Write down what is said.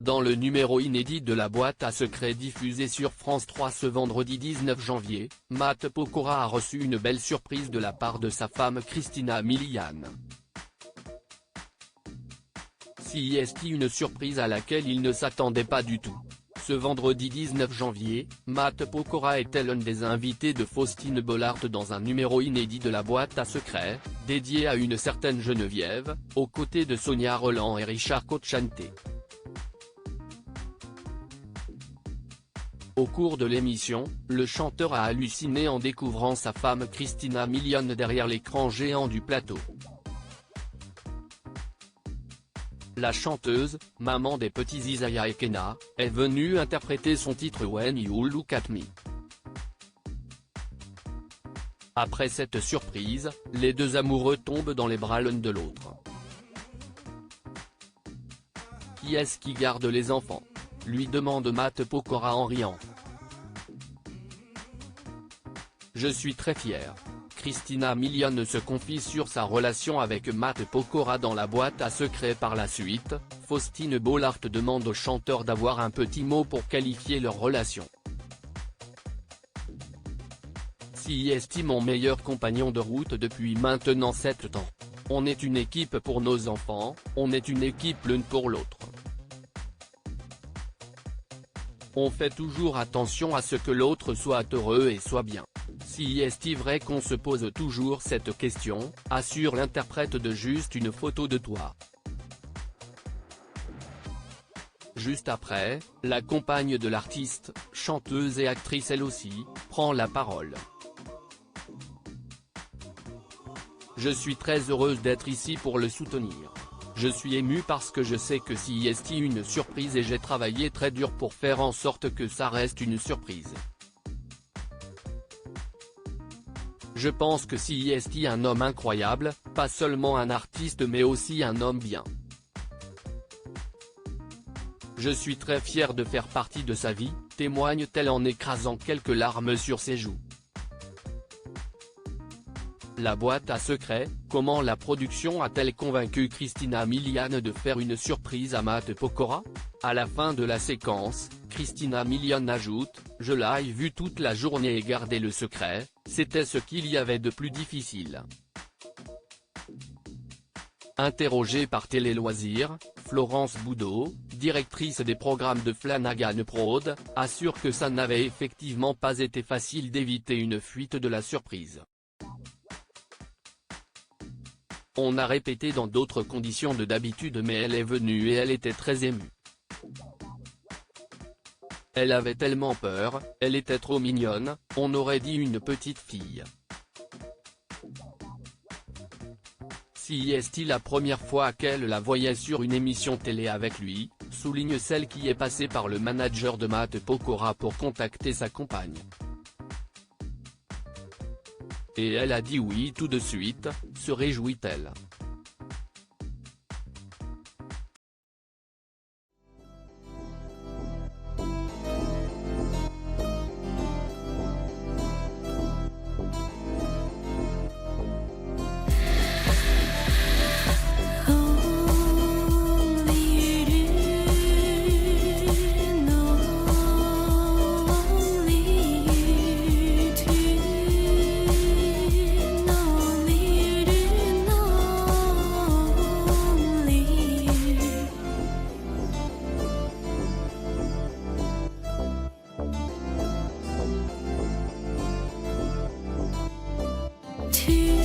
Dans le numéro inédit de la boîte à secrets diffusé sur France 3 ce vendredi 19 janvier, Matt Pokora a reçu une belle surprise de la part de sa femme Christina Milian. CIST, une surprise à laquelle il ne s'attendait pas du tout. Ce vendredi 19 janvier, Matt Pokora était l'un des invités de Faustine Bollaert dans un numéro inédit de la boîte à secrets, dédié à une certaine Geneviève, aux côtés de Sonia Rolland et Richard Cocciante. Au cours de l'émission, le chanteur a halluciné en découvrant sa femme Christina Milian derrière l'écran géant du plateau. La chanteuse, maman des petits Isaiah et Kenna, est venue interpréter son titre When You Look At Me. Après cette surprise, les deux amoureux tombent dans les bras l'un de l'autre. Qui est-ce qui garde les enfants ? Lui demande Matt Pokora en riant. Je suis très fier. Christina Milian se confie sur sa relation avec Matt Pokora dans la boîte à secrets par la suite. Faustine Bollaert demande au chanteur d'avoir un petit mot pour qualifier leur relation. CIST, mon meilleur compagnon de route depuis maintenant 7 ans. On est une équipe pour nos enfants, on est une équipe l'une pour l'autre. On fait toujours attention à ce que l'autre soit heureux et soit bien. Si est-il vrai qu'on se pose toujours cette question, assure l'interprète de Juste une photo de toi. Juste après, la compagne de l'artiste, chanteuse et actrice elle aussi, prend la parole. Je suis très heureuse d'être ici pour le soutenir. Je suis émue parce que je sais que c'est une surprise et j'ai travaillé très dur pour faire en sorte que ça reste une surprise. Je pense que c'est un homme incroyable, pas seulement un artiste mais aussi un homme bien. Je suis très fier de faire partie de sa vie, témoigne-t-elle en écrasant quelques larmes sur ses joues. La boîte à secrets, comment la production a-t-elle convaincu Christina Milian de faire une surprise à Matt Pokora ? À la fin de la séquence, Christina Milian ajoute « Je l'ai vu toute la journée et garder le secret, c'était ce qu'il y avait de plus difficile ». Interrogée par Télé Loisirs, Florence Boudot, directrice des programmes de Flanagan Prod, assure que ça n'avait effectivement pas été facile d'éviter une fuite de la surprise. On a répété dans d'autres conditions de d'habitude mais elle est venue et elle était très émue. Elle avait tellement peur, elle était trop mignonne, on aurait dit une petite fille. Si est-il la première fois qu'elle la voyait sur une émission télé avec lui, souligne celle qui est passée par le manager de Matt Pokora pour contacter sa compagne. Et elle a dit oui tout de suite, se réjouit-elle. To